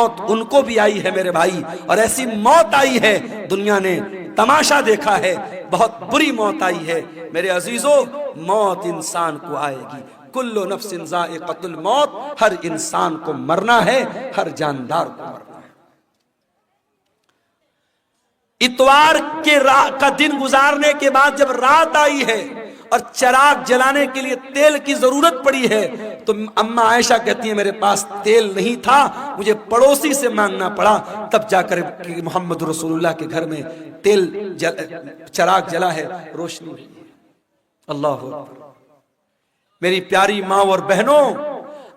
موت ان کو بھی آئی ہے میرے بھائی، اور ایسی موت آئی ہے دنیا نے تماشا دیکھا ہے، بہت بری موت آئی ہے میرے عزیزو۔ موت انسان کو آئے گی، کل نفس ذائقۃ الموت، ہر انسان کو مرنا ہے، ہر جاندار کو مرنا ہے۔ اتوار کے کا دن گزارنے کے بعد جب رات آئی ہے اور چراغ جلانے کے لیے تیل کی ضرورت پڑی ہے تو اماں عائشہ کہتی ہیں میرے پاس تیل نہیں تھا، مجھے پڑوسی سے مانگنا پڑا، تب جا کر محمد رسول اللہ کے گھر میں چراغ جلا ہے، روشنی ہوئی ہے۔ اللہ اکبر۔ میری پیاری ماں اور بہنوں،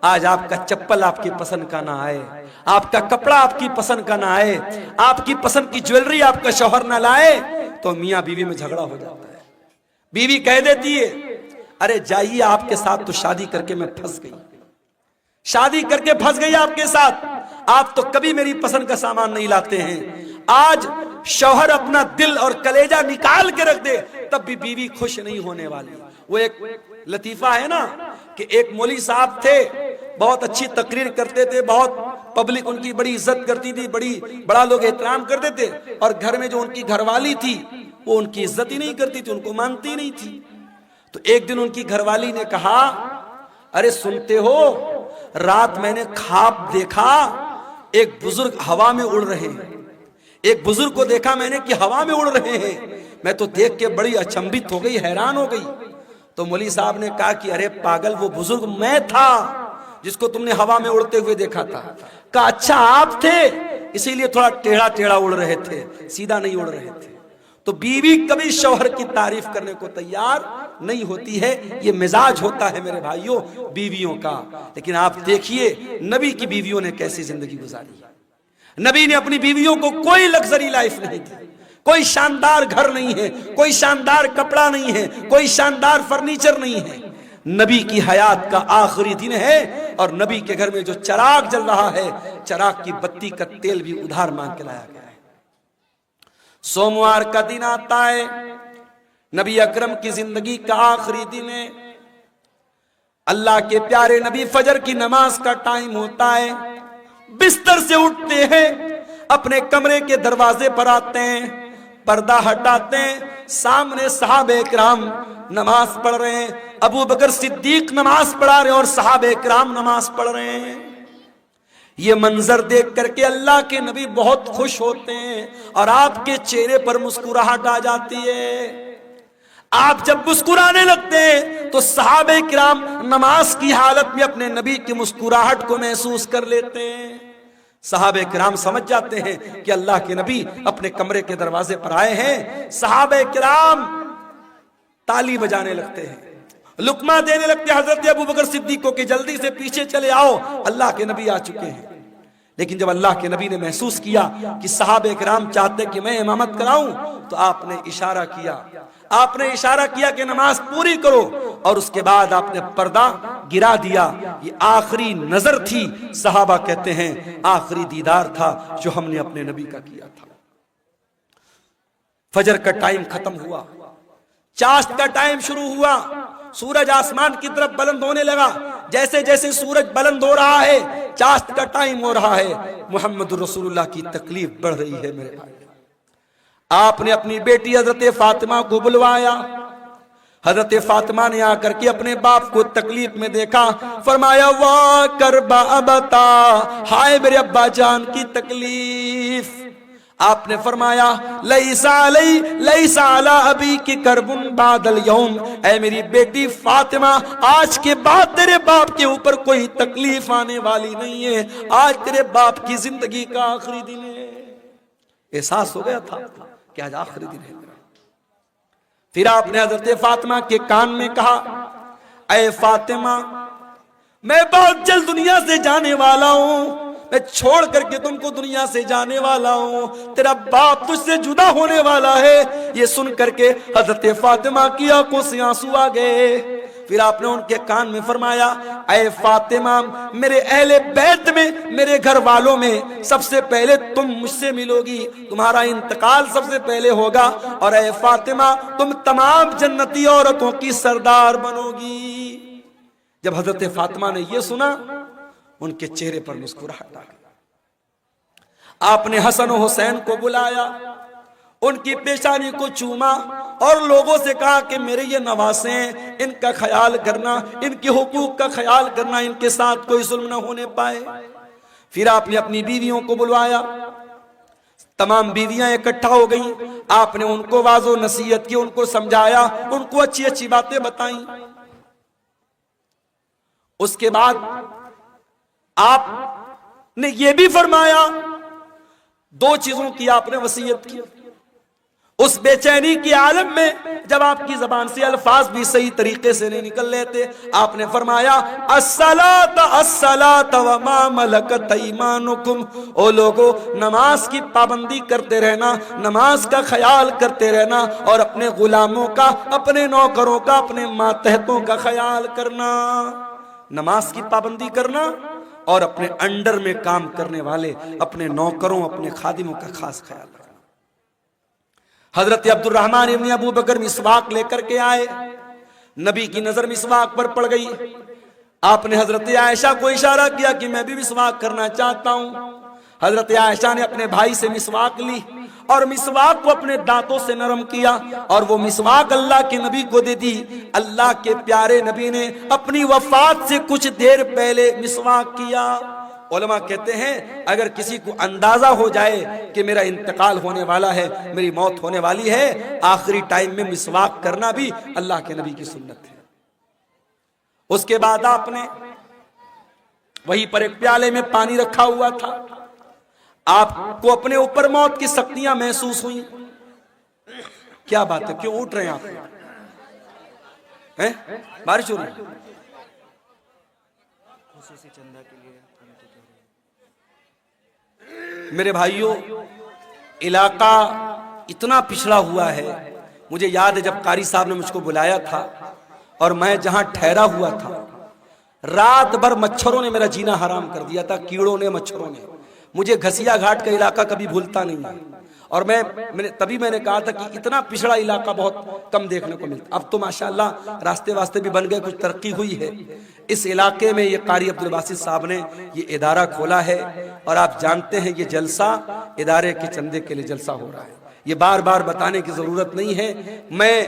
آج آپ کا چپل آپ کی پسند کا نہ آئے، آپ کا کپڑا آپ کی پسند کا نہ آئے، آپ کی پسند کی جویلری آپ کا شوہر نہ لائے تو میاں بیوی میں جھگڑا ہو جاتا ہے۔ بیوی کہہ دیتی ہے ارے جائیے آپ کے ساتھ تو شادی کر کے میں پھنس گئی، شادی کر کے پھنس گئی آپ کے ساتھ، آپ تو کبھی میری پسند کا سامان نہیں لاتے ہیں۔ آج شوہر اپنا دل اور کلیجہ نکال کے رکھ دے تب بھی بیوی خوش نہیں ہونے والی۔ وہ ایک لطیفہ ہے نا کہ ایک مولوی صاحب تھے، بہت اچھی تقریر کرتے تھے، بہت پبلک ان کی بڑی عزت کرتی تھی، بڑا لوگ احترام کرتے تھے، اور گھر میں جو ان کی گھر والی تھی وہ ان کی عزت ہی نہیں کرتی تھی، ان کو مانتی نہیں تھی۔ تو ایک دن ان کی گھر والی نے کہا ارے سنتے ہو، رات میں نے خواب دیکھا ایک بزرگ ہوا میں اڑ رہے ہیں، ایک بزرگ کو دیکھا میں نے کہ ہوا میں اڑ رہے ہیں، میں تو دیکھ کے بڑی اچنبھت ہو گئی، حیران ہو گئی۔ تو مولوی صاحب نے کہا کہ ارے پاگل، وہ بزرگ میں تھا جس کو تم نے ہوا میں اڑتے ہوئے دیکھا تھا۔ کہا اچھا آپ تھے، اسی لیے تھوڑا ٹیڑھا ٹیڑھا اڑ رہے تھے، سیدھا نہیں اڑ رہے تھے۔ تو بیوی کبھی شوہر کی تعریف کرنے کو تیار نہیں ہوتی ہے، یہ مزاج ہوتا ہے میرے بھائیوں بیویوں کا۔ لیکن آپ دیکھیے نبی کی بیویوں نے کیسی زندگی گزاری ہے۔ نبی نے اپنی بیویوں کو کوئی لگژری لائف نہیں دی، کوئی شاندار گھر نہیں ہے، کوئی شاندار کپڑا نہیں ہے، کوئی شاندار فرنیچر نہیں ہے۔ نبی کی حیات کا آخری دن ہے اور نبی کے گھر میں جو چراغ جل رہا ہے، چراغ کی بتی کا تیل بھی ادھار مانگ کے لایا گیا ہے۔ سوموار کا دن آتا ہے، نبی اکرم کی زندگی کا آخری دن ہے۔ اللہ کے پیارے نبی فجر کی نماز کا ٹائم ہوتا ہے، بستر سے اٹھتے ہیں، اپنے کمرے کے دروازے پر آتے ہیں، پردہ ہٹاتے ہیں، سامنے صحابہ کرام نماز پڑھ رہے ہیں، ابو بکر صدیق نماز پڑھا رہے ہیں اور صحابہ کرام نماز پڑھ رہے ہیں۔ یہ منظر دیکھ کر کے اللہ کے نبی بہت خوش ہوتے ہیں اور آپ کے چہرے پر مسکراہٹ آ جاتی ہے۔ آپ جب مسکرانے لگتے ہیں تو صحابہ کرام نماز کی حالت میں اپنے نبی کی مسکراہٹ کو محسوس کر لیتے ہیں۔ صحابہ کرام سمجھ جاتے ہیں کہ اللہ کے نبی اپنے کمرے کے دروازے پر آئے ہیں۔ صحابہ کرام تالی بجانے لگتے ہیں، لقمہ دینے لگتے ہیں حضرت ابو بکر صدیق کو کہ جلدی سے پیچھے چلے آؤ، اللہ کے نبی آ چکے ہیں۔ لیکن جب اللہ کے نبی نے محسوس کیا کہ صحابہ کرام چاہتے کہ میں امامت کراؤں تو آپ نے اشارہ کیا کہ نماز پوری کرو، اور اس کے بعد آپ نے پردہ گرا دیا۔ یہ آخری نظر تھی، صحابہ کہتے ہیں آخری دیدار تھا جو ہم نے اپنے نبی کا کیا تھا۔ فجر کا ٹائم ختم ہوا، چاشت کا ٹائم شروع ہوا، سورج آسمان کی طرف بلند ہونے لگا۔ جیسے جیسے سورج بلند ہو رہا ہے چاشت کا ٹائم ہو رہا ہے، محمد رسول اللہ کی تکلیف بڑھ رہی ہے میرے بھائی۔ آپ نے اپنی بیٹی حضرت فاطمہ کو بلوایا، حضرت فاطمہ نے آ کر کے اپنے باپ کو تکلیف میں دیکھا، فرمایا واہ کربا ابتا، ہائے میرے ابا جان کی تکلیف۔ آپ نے فرمایا لیسا علی ابی کی کربن بعد اليوم، اے میری بیٹی فاطمہ آج کے بعد تیرے باپ کے اوپر کوئی تکلیف آنے والی نہیں ہے، آج تیرے باپ کی زندگی کا آخری دن ہے۔ احساس ہو گیا تھا کہ آج آخری دن ہے۔ پھر آپ نے حضرت فاطمہ کے کان میں کہا اے فاطمہ میں بہت جلد دنیا سے جانے والا ہوں، میں چھوڑ کر کے تم کو دنیا سے جانے والا ہوں، تیرا باپ تجھ سے جدا ہونے والا ہے۔ یہ سن کر کے حضرت فاطمہ کی آنکھوں سے آنسو آ گئے۔ پھر آپ نے ان کے کان میں فرمایا اے فاطمہ میرے اہل بیت میں، میرے گھر والوں میں سب سے پہلے تم مجھ سے ملو گی، تمہارا انتقال سب سے پہلے ہوگا، اور اے فاطمہ تم تمام جنتی عورتوں کی سردار بنو گی۔ جب حضرت فاطمہ نے یہ سنا ان کے چہرے پر مسکراہٹ آ گئی۔ آپ نے حسن و حسین کو بلایا، ان کی پیشانی کو چوما اور لوگوں سے کہا کہ میرے یہ نواسے ہیں، ان کا خیال کرنا، ان کے حقوق کا خیال کرنا، ان کے ساتھ کوئی ظلم نہ ہونے پائے۔ پھر آپ نے اپنی بیویوں کو بلوایا، تمام بیویاں اکٹھا ہو گئیں، آپ نے ان کو واضح نصیحت کی، ان کو سمجھایا، ان کو اچھی اچھی باتیں بتائیں۔ اس کے بعد آپ نے یہ بھی فرمایا، دو چیزوں کی آپ نے وصیت کی۔ اس بے چینی کے عالم میں جب آپ کی زبان سے الفاظ بھی صحیح طریقے سے نہیں نکل لیتے، آپ نے فرمایا الصلاۃ الصلاۃ وما ملکت ایمانکم، او لوگو نماز کی پابندی کرتے رہنا، نماز کا خیال کرتے رہنا، اور اپنے غلاموں کا، اپنے نوکروں کا، اپنے ماتحتوں کا خیال کرنا۔ نماز کی پابندی کرنا اور اپنے انڈر میں کام کرنے والے اپنے نوکروں، اپنے خادموں کا خاص خیال رکھنا۔ حضرت عبد الرحمن ابن ابو بکر مسواک لے کر کے آئے، نبی کی نظر مسواک پر پڑ گئی، آپ نے حضرت عائشہ کو اشارہ کیا کہ میں بھی مسواک کرنا چاہتا ہوں۔ حضرت عائشہ نے اپنے بھائی سے مسواک لی اور مسواک کو اپنے دانتوں سے نرم کیا اور وہ مسواک اللہ کے نبی کو دے دی۔ اللہ کے پیارے نبی نے اپنی وفات سے کچھ دیر پہلے مسواک کیا۔ علماء کہتے ہیں اگر کسی کو اندازہ ہو جائے کہ میرا انتقال ہونے والا ہے، میری موت ہونے والی ہے، آخری ٹائم میں مسواک کرنا بھی اللہ کے نبی کی سنت ہے۔ اس کے بعد آپ نے وہیں پر ایک پیالے میں پانی رکھا ہوا تھا، آپ کو اپنے اوپر موت کی سختیاں محسوس ہوئیں۔ کیا بات ہے، کیوں اٹھ رہے ہیں آپ؟ بارش ہو رہی ہے؟ میرے بھائیوں، علاقہ اتنا پچھڑا ہوا ہے، مجھے یاد ہے جب قاری صاحب نے مجھ کو بلایا تھا اور میں جہاں ٹھہرا ہوا تھا، رات بھر مچھروں نے میرا جینا حرام کر دیا تھا، کیڑوں نے، مچھروں نے۔ مجھے گھسیا گھاٹ کا علاقہ کبھی بھولتا نہیں ہے، اور تبھی میں نے کہا تھا کہ اتنا پچھڑا علاقہ بہت کم دیکھنے کو ملتا۔ اب تو ماشاءاللہ راستے واسطے بھی بن گئے، کچھ ترقی ہوئی ہے۔ اس علاقے میں یہ قاری عبدالباسط صاحب نے یہ ادارہ کھولا ہے، اور آپ جانتے ہیں یہ جلسہ ادارے کے چندے کے لیے جلسہ ہو رہا ہے۔ یہ بار بار بتانے کی ضرورت نہیں ہے، میں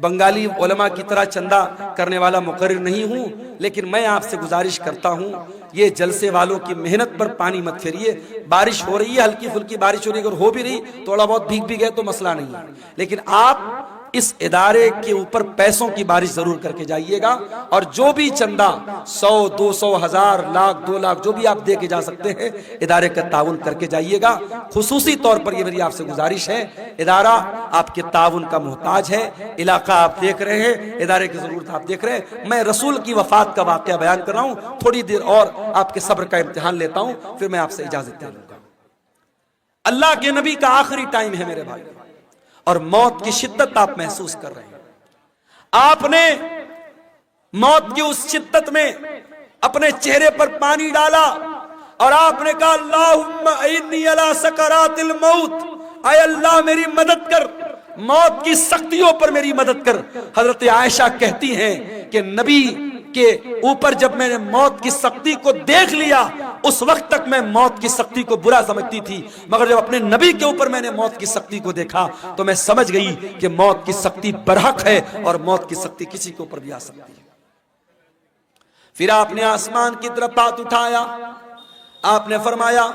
بنگالی علماء کی طرح چندہ کرنے والا مقرر نہیں ہوں، لیکن میں آپ سے گزارش کرتا ہوں یہ جلسے والوں کی محنت پر پانی مت پھیریے۔ بارش ہو رہی ہے، ہلکی پھلکی بارش ہو رہی ہے، اگر ہو بھی رہی تھوڑا بہت بھیگ بھی گئے تو مسئلہ نہیں ہے، لیکن آپ اس ادارے کے اوپر پیسوں کی بارش ضرور کر کے جائیے گا، اور جو بھی چندہ 100 200 1000 لاکھ 2 لاکھ جو بھی آپ دے کے جا سکتے ہیں، ادارے کا تعاون کر کے جائیے گا۔ خصوصی طور پر یہ میری آپ سے گزارش ہے، ادارہ آپ کے تعاون کا محتاج ہے، علاقہ آپ دیکھ رہے ہیں، ادارے کی ضرورت آپ دیکھ رہے ہیں۔ میں رسول کی وفات کا واقعہ بیان کر رہا ہوں، تھوڑی دیر اور آپ کے صبر کا امتحان لیتا ہوں، پھر میں آپ سے اجازت دے لوں گا۔ اللہ کے نبی کا آخری ٹائم ہے میرے بھائی، اور موت کی شدت آپ محسوس کر رہے ہیں۔ آپ نے موت کی اس شدت میں اپنے چہرے پر پانی ڈالا اور آپ نے کہا اللہم اعنی علی سکرات الموت، اے اللہ میری مدد کر، موت کی سختیوں پر میری مدد کر۔ حضرت عائشہ کہتی ہیں کہ نبی کے اوپر جب میں نے موت کی سختی کو دیکھ لیا، اس وقت تک میں موت کی سختی کو برا سمجھتی تھی، مگر جب اپنے نبی کے اوپر میں نے موت کی سختی کو دیکھا تو میں سمجھ گئی کہ موت کی سختی برحق ہے، اور موت کی سختی کسی کے اوپر بھی آ سکتی ہے۔ پھر آپ نے آسمان کی طرف ہاتھ اٹھایا، آپ نے فرمایا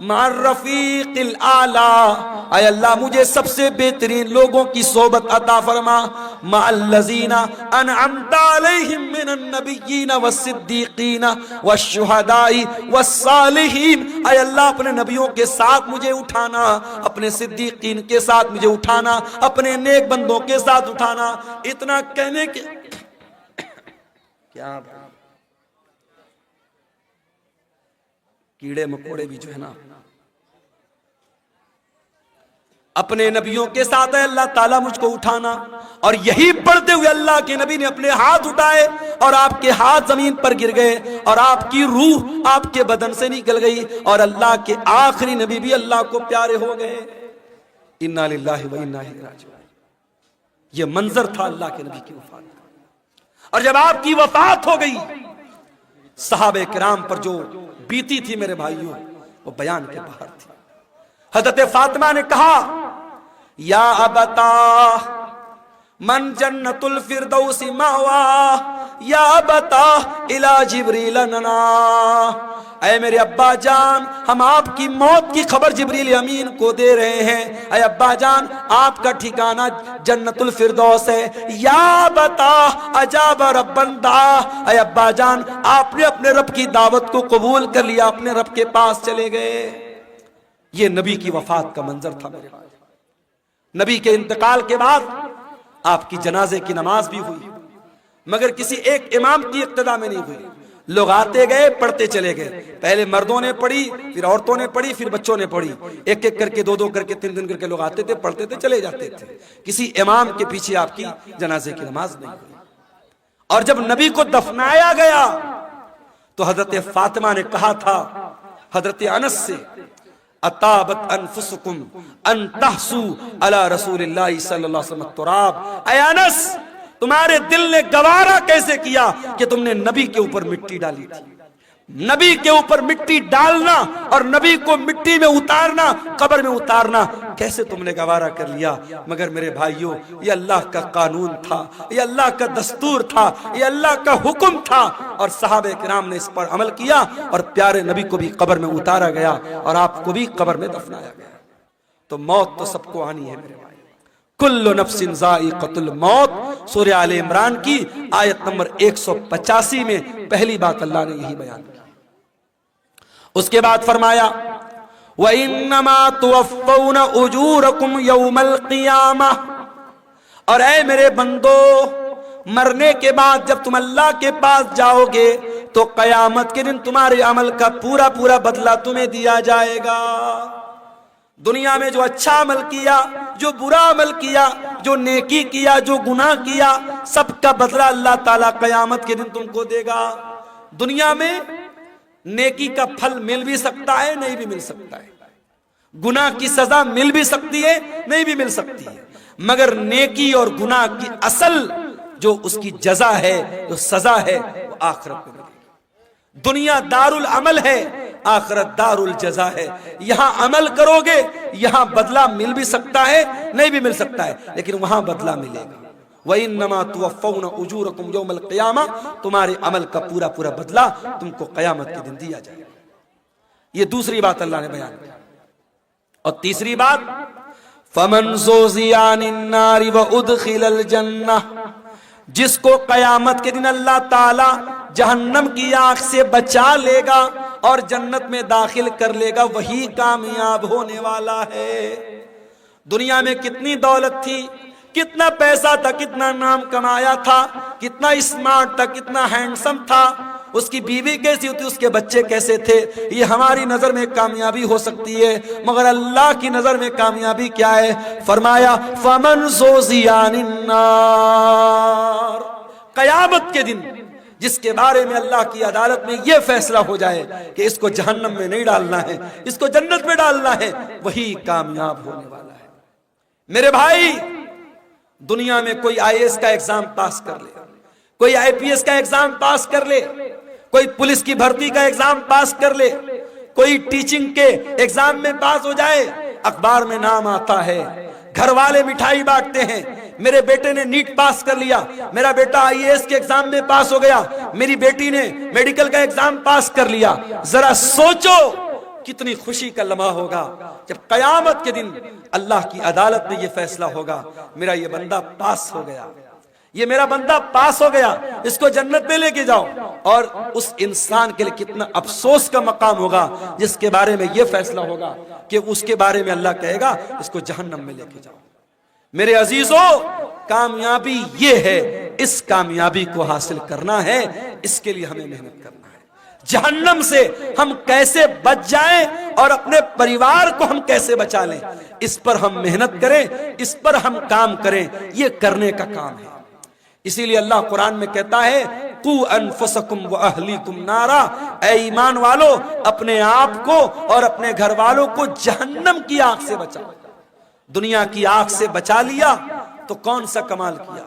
مع الرفیق الاعلی، اے اللہ مجھے سب سے بہترین لوگوں کی صحبت عطا فرما، مع الذین انعمت علیہم من النبیین والصدیقین والشہداء والصالحین، اے اللہ اپنے نبیوں کے ساتھ مجھے اٹھانا، اپنے صدیقین کے ساتھ مجھے اٹھانا، اپنے نیک بندوں کے ساتھ اٹھانا۔ اتنا کہنے کے کیا کیڑے مکوڑے بھی جو ہے نا اپنے نبیوں کے ساتھ، ہے اللہ تعالیٰ مجھ کو اٹھانا، اور یہی پڑھتے ہوئے اللہ کے نبی نے اپنے ہاتھ اٹھائے اور آپ کے ہاتھ زمین پر گر گئے اور آپ کی روح آپ کے بدن سے نکل گئی، اور اللہ کے آخری نبی بھی اللہ کو پیارے ہو گئے۔ انا للہ و انا الیہ راجعون۔ یہ منظر تھا اللہ کے نبی کی وفات کا، اور جب آپ کی وفات ہو گئی صحابہ کرام پر جو بیتی تھی میرے بھائیوں وہ بیان کے باہر تھی۔ حضرت فاطمہ نے کہا یا ابتا من جنت الفردوس مأوا یا ابتا الی جبریل ننا، اے میرے ابا جان ہم آپ کی موت کی خبر جبریل امین کو دے رہے ہیں، اے ابا جان آپ کا ٹھکانہ جنت الفردوس ہے، یا بتا اجاب ربن دعا، اے ابا جان آپ نے اپنے رب کی دعوت کو قبول کر لیا، اپنے رب کے پاس چلے گئے۔ یہ نبی کی وفات کا منظر تھا میرے بھائی۔ نبی کے انتقال کے بعد آپ کی جنازے کی نماز بھی ہوئی، مگر کسی ایک امام کی اقتداء میں نہیں ہوئی، لوگ آتے گئے پڑھتے چلے گئے، پہلے مردوں نے پڑھی، پھر عورتوں نے پڑھی، پھر بچوں نے پڑھی، ایک ایک کر کے دو دو کر کے تین تین کر کے لوگ آتے تھے، پڑھتے تھے، چلے جاتے تھے، کسی امام کے پیچھے آپ کی جنازے کی نماز نہیں ہوئی۔ اور جب نبی کو دفنایا گیا تو حضرت فاطمہ نے کہا تھا حضرت انس سے اطابت انفسکم ان تحسو علی رسول اللہ صلی اللہ علیہ وسلم التراب، اے انس تمہارے دل نے گوارا کیسے کیا کہ تم نے نبی کے اوپر مٹی ڈالی تھی؟ نبی کے اوپر مٹی ڈالنا اور نبی کو مٹی میں اتارنا، قبر میں اتارنا کیسے تم نے گوارا کر لیا؟ مگر میرے بھائیوں یہ اللہ کا قانون تھا، یہ اللہ کا دستور تھا، یہ اللہ کا حکم تھا، اور صحابہ کرام نے اس پر عمل کیا اور پیارے نبی کو بھی قبر میں اتارا گیا اور آپ کو بھی قبر میں دفنایا گیا۔ تو موت تو سب کو آنی ہے میرے بھائی، کل نفس ذائقۃ الموت، سورہ آل عمران کی آیت نمبر 185 میں پہلی بات اللہ نے یہی بیان کی۔ اس کے بعد فرمایا وَإِنَّمَا تُوَفَّوْنَ أُجُورَكُمْ يَوْمَ الْقِيَامَةِ، اور اے میرے بندو مرنے کے بعد جب تم اللہ کے پاس جاؤ گے تو قیامت کے دن تمہارے عمل کا پورا پورا بدلہ تمہیں دیا جائے گا۔ دنیا میں جو اچھا عمل کیا، جو برا عمل کیا، جو نیکی کیا، جو گناہ کیا، سب کا بدلہ اللہ تعالیٰ قیامت کے دن تم کو دے گا۔ دنیا میں نیکی کا پھل مل بھی سکتا ہے، نہیں بھی مل سکتا ہے، گناہ کی سزا مل بھی سکتی ہے، نہیں بھی مل سکتی ہے، مگر نیکی اور گناہ کی اصل جو اس کی جزا ہے، جو سزا ہے، وہ آخرت میں ملے گی۔ دنیا دار العمل ہے، آخرت دار الجزا ہے۔ یہاں عمل کرو گے، یہاں بدلہ مل بھی سکتا ہے، نہیں بھی مل سکتا ہے، لیکن وہاں بدلہ ملے گا۔ وَإِنَّمَا تُوَفَّوْنَ أُجُورَكُمْ يَوْمَ الْقِيَامَةِ، تمہارے عمل کا پورا پورا بدلہ تم کو قیامت کے دن دیا جائے گا۔ یہ دوسری بات اللہ نے بیان کی۔ اور تیسری بات فَمَنْ زُحْزِحَ عَنِ النَّارِ وَأُدْخِلَ الْجَنَّةَ، جس کو قیامت کے دن اللہ تعالی جہنم کی آگ سے بچا لے گا اور جنت میں داخل کر لے گا، وہی کامیاب ہونے والا ہے۔ دنیا میں کتنی دولت تھی، کتنا پیسہ تھا، کتنا نام کمایا تھا، کتنا اسمارٹ تھا، کتنا ہینڈسم تھا، اس کی بیوی کیسی ہوتی، اس کے بچے کیسے تھے، یہ ہماری نظر میں کامیابی ہو سکتی ہے، مگر اللہ کی نظر میں کامیابی کیا ہے؟ فرمایا فَمَنْ زُحْزِحَ عَنِ النَّارِ، قیامت کے دن جس کے بارے میں اللہ کی عدالت میں یہ فیصلہ ہو جائے کہ اس کو جہنم میں نہیں ڈالنا ہے، اس کو جنت میں ڈالنا ہے، وہی کامیاب ہونے والا ہے۔ میرے بھائی دنیا میں کوئی آئی ایس کا ایگزام پاس کر لے، کوئی آئی پی ایس کا ایگزام پاس کر لے، کوئی پولیس کی بھرتی کا ایگزام پاس کر لے، کوئی ٹیچنگ کے ایگزام میں پاس ہو جائے، اخبار میں نام آتا ہے، گھر والے مٹھائی بانٹتے ہیں، میرے بیٹے نے نیٹ پاس کر لیا، میرا بیٹا آئی اے ایس کے ایگزام میں پاس ہو گیا، میری بیٹی نے میڈیکل کا ایگزام پاس کر لیا۔ ذرا سوچو کتنی خوشی کا لمحہ ہوگا جب قیامت کے دن اللہ کی عدالت میں یہ فیصلہ ہوگا میرا یہ بندہ پاس ہو گیا، یہ میرا بندہ پاس ہو گیا، اس کو جنت میں لے کے جاؤ۔ اور اس انسان کے لیے کتنا افسوس کا مقام ہوگا جس کے بارے میں یہ فیصلہ ہوگا کہ اس کے بارے میں اللہ کہے گا اس کو جہنم میں لے کے جاؤ۔ میرے عزیزوں کامیابی یہ ہے، اس کامیابی کو حاصل کرنا ہے، اس کے لیے ہمیں محنت کرنا ہے۔ جہنم سے ہم کیسے بچ جائیں اور اپنے پریوار کو ہم کیسے بچا لیں، اس پر ہم محنت کریں، اس پر ہم کام کریں، یہ کرنے کا کام ہے۔ اسی لیے اللہ قرآن میں کہتا ہے قُوا أَنفُسَكُمْ وَأَهْلِيكُمْ نَارًا، اے ایمان والو اپنے آپ کو اور اپنے گھر والوں کو جہنم کی آگ سے بچاؤ۔ دنیا کی آگ سے بچا لیا تو کون سا کمال کیا؟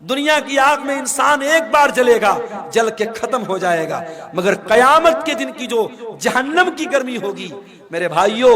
دنیا کی آگ میں انسان ایک بار جلے گا، جل کے ختم ہو جائے گا، مگر قیامت کے دن کی جو جہنم کی گرمی ہوگی میرے بھائیوں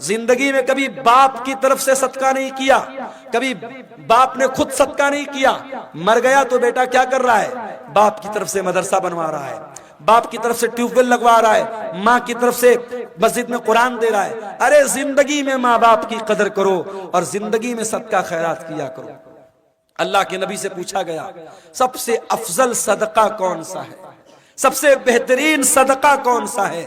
زندگی میں کبھی باپ کی طرف سے صدقہ نہیں کیا، کبھی باپ نے خود صدقہ نہیں کیا، مر گیا تو بیٹا کیا کر رہا ہے؟ باپ کی طرف سے مدرسہ بنوا رہا ہے، باپ کی طرف سے ٹیوب ویل لگوا رہا ہے، ماں کی طرف سے مسجد میں قرآن دے رہا ہے۔ ارے زندگی میں ماں باپ کی قدر کرو اور زندگی میں صدقہ خیرات کیا کرو۔ اللہ کے نبی سے پوچھا گیا سب سے افضل صدقہ کون سا ہے، سب سے بہترین صدقہ کون سا ہے؟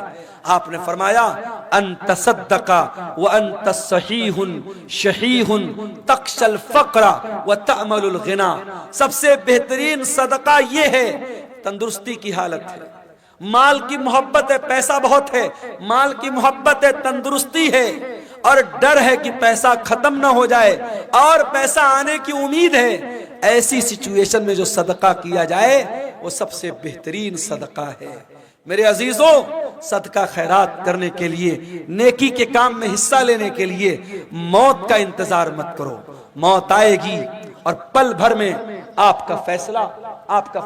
آپ نے فرمایا انت صدق وانت صحیح شحیح تخشى الفقر وتأمل الغنى۔ سب سے بہترین صدقہ یہ ہے، تندرستی کی حالت ہے، مال کی محبت ہے، پیسہ بہت ہے، مال کی محبت ہے، تندرستی ہے اور ڈر ہے کہ پیسہ ختم نہ ہو جائے اور پیسہ آنے کی امید ہے، ایسی سچویشن میں جو صدقہ کیا جائے وہ سب سے بہترین صدقہ ہے۔ میرے عزیزوں، صدقہ خیرات کرنے کے لیے، نیکی کے کام میں حصہ لینے کے لیے موت کا انتظار مت کرو۔ موت آئے گی اور پل بھر میں آپ کا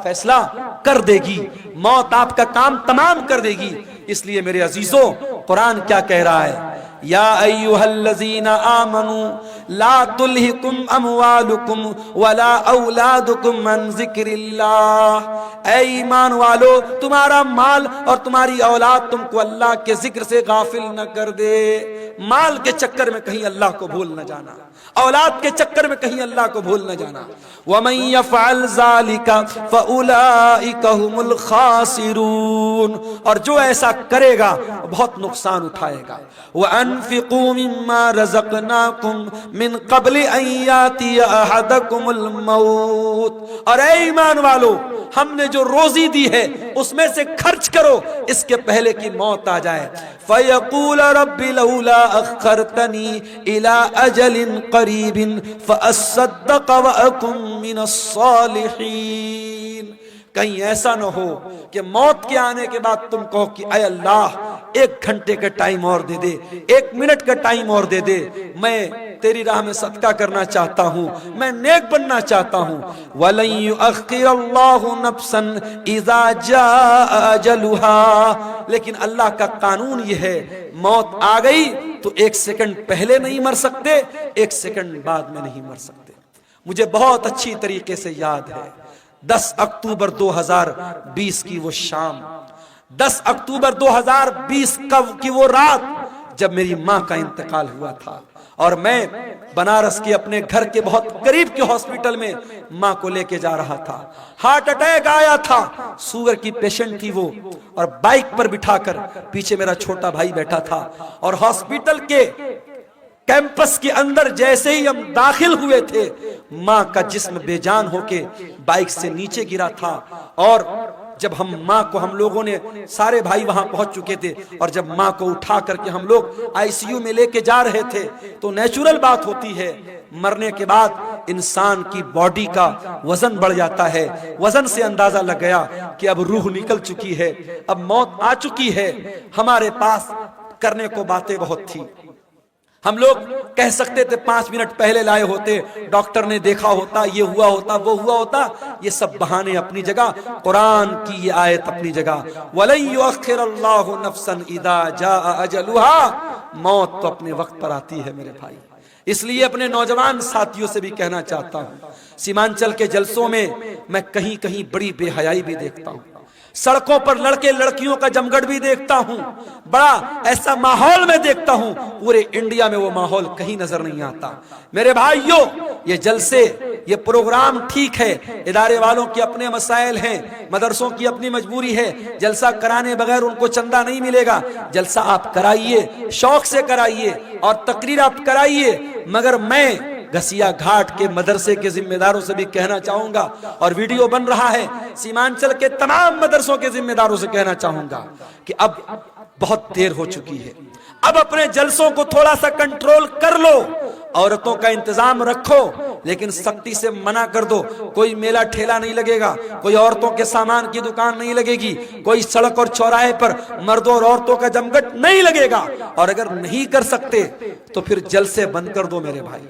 فیصلہ کر دے گی، موت آپ کا کام تمام کر دے گی۔ اس لیے میرے عزیزوں، قرآن کیا کہہ رہا ہے؟ یا ایھا الذین آمنوا لا تلہکم اموالکم ولا اولادکم عن ذکر اللہ۔ اے ایمان والو، تمہارا مال اور تمہاری اولاد تم کو اللہ کے ذکر سے غافل نہ کر دے۔ مال کے چکر میں کہیں اللہ کو بھول نہ جانا، اولاد کے چکر میں کہیں اللہ کو بھول نہ جانا۔ وَمَن يَفْعَلْ ذَلِكَ فَأُولَئِكَ هُمُ الْخَاسِرُونَ، اور جو ایسا کرے گا بہت نقصان اٹھائے گا۔ وَأَنفِقُوا مِمَّا رَزَقْنَاكُمْ مِن قَبْلِ أَن يَأْتِيَ أَحَدَكُمُ الْمَوْتُ، اور اے ایمان والو، ہم نے جو روزی دی ہے اس میں سے خرچ کرو اس کے پہلے کی موت آ جائے۔ فَيَقُولَ رَبِّ لَوْلَا أَخَّرْتَنِي إِلَىٰ أَجَلٍ قَرِيبٍ فَأَصَّدَّقَ وَأَكُن مِّنَ الصَّالِحِينَ۔ کہیں ایسا نہ ہو کہ موت کے آنے کے بعد تم کہو کہ اے اللہ 1 گھنٹے کا ٹائم اور دے دے، 1 منٹ کا ٹائم اور دے دے، میں تیری راہ میں صدقہ کرنا چاہتا ہوں، میں نیک بننا چاہتا ہوں۔ وَلَن يُؤَخِّرَ اللَّهُ نَفْسًا إِذَا جَاءَ أَجَلُهَا، لیکن اللہ کا قانون یہ ہے، موت آ گئی تو 1 سیکنڈ پہلے نہیں مر سکتے، 1 سیکنڈ بعد میں نہیں مر سکتے۔ مجھے بہت اچھی طریقے سے یاد ہے 10 اکتوبر 2020 کی وہ شام، 10 اکتوبر 2020 کی وہ رات جب میری ماں کا انتقال ہوا تھا اور میں بنارس کے اپنے گھر کے بہت قریب کے ہاسپٹل میں ماں کو لے کے جا رہا تھا۔ ہارٹ اٹیک آیا تھا، شوگر کی پیشنٹ تھی وہ، اور بائک پر بٹھا کر پیچھے میرا چھوٹا بھائی بیٹھا تھا، اور ہاسپٹل کے کیمپس کے اندر جیسے ہی ہم داخل ہوئے تھے، ماں کا جسم بے جان ہو کے بائک سے نیچے گرا تھا۔ اور جب ہم لوگوں نے سارے بھائی وہاں پہنچ چکے تھے، اور جب ماں کو اٹھا کر کے ہم لوگ ICU میں لے کے جا رہے تھے، تو نیچرل بات ہوتی ہے، مرنے کے بعد انسان کی باڈی کا وزن بڑھ جاتا ہے۔ وزن سے اندازہ لگ گیا کہ اب روح نکل چکی ہے، اب موت آ چکی ہے۔ ہمارے پاس کرنے کو باتیں بہت تھی، ہم لوگ کہہ سکتے تھے 5 منٹ پہلے لائے ہوتے، ڈاکٹر نے دیکھا ہوتا، یہ ہوا ہوتا، وہ ہوا ہوتا۔ یہ سب بہانے اپنی جگہ، قرآن کی یہ آیت اپنی جگہ، وَلَن يُؤَخِّرَ اللَّهُ نَفْسًا إِذَا جَاءَ أَجَلُهَا۔ موت تو اپنے وقت پر آتی ہے میرے بھائی۔ اس لیے اپنے نوجوان ساتھیوں سے بھی کہنا چاہتا ہوں، سیمانچل کے جلسوں میں میں کہیں کہیں بڑی بے حیائی بھی دیکھتا ہوں، سڑکوں پر لڑکے لڑکیوں کا جمگھٹ بھی دیکھتا ہوں، بڑا ایسا ماحول میں دیکھتا ہوں، پورے انڈیا میں وہ ماحول کہیں نظر نہیں آتا۔ میرے بھائیوں، یہ جلسے، یہ پروگرام ٹھیک ہے، ادارے والوں کے اپنے مسائل ہیں، مدرسوں کی اپنی مجبوری ہے، جلسہ کرانے بغیر ان کو چندہ نہیں ملے گا۔ جلسہ آپ کرائیے، شوق سے کرائیے، اور تقریر آپ کرائیے، مگر میں گھسیا گھاٹ کے مدرسے کے ذمہ داروں سے بھی کہنا چاہوں گا، اور ویڈیو بن رہا ہے، سیمانچل کے تمام مدرسوں کے ذمہ داروں سے کہنا چاہوں گا کہ اب بہت دیر ہو چکی ہے، اب اپنے جلسوں کو تھوڑا سا کنٹرول کر لو، عورتوں کا انتظام رکھو، لیکن سختی سے منع کر دو۔ کوئی میلہ ٹھیلا نہیں لگے گا، کوئی عورتوں کے سامان کی دکان نہیں لگے گی، کوئی سڑک اور چوراہے پر مردوں اور عورتوں کا جمگھٹ نہیں لگے گا، اور اگر نہیں کر سکتے تو پھر جلسے بند کر دو میرے بھائی،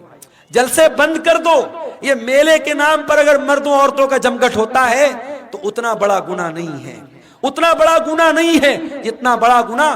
جلسے بند کر دو۔ یہ میلے کے نام پر اگر مردوں عورتوں کا جمگھٹ ہوتا ہے تو اتنا بڑا گناہ نہیں ہے، اتنا بڑا گناہ نہیں ہے جتنا بڑا گناہ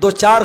2-4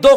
2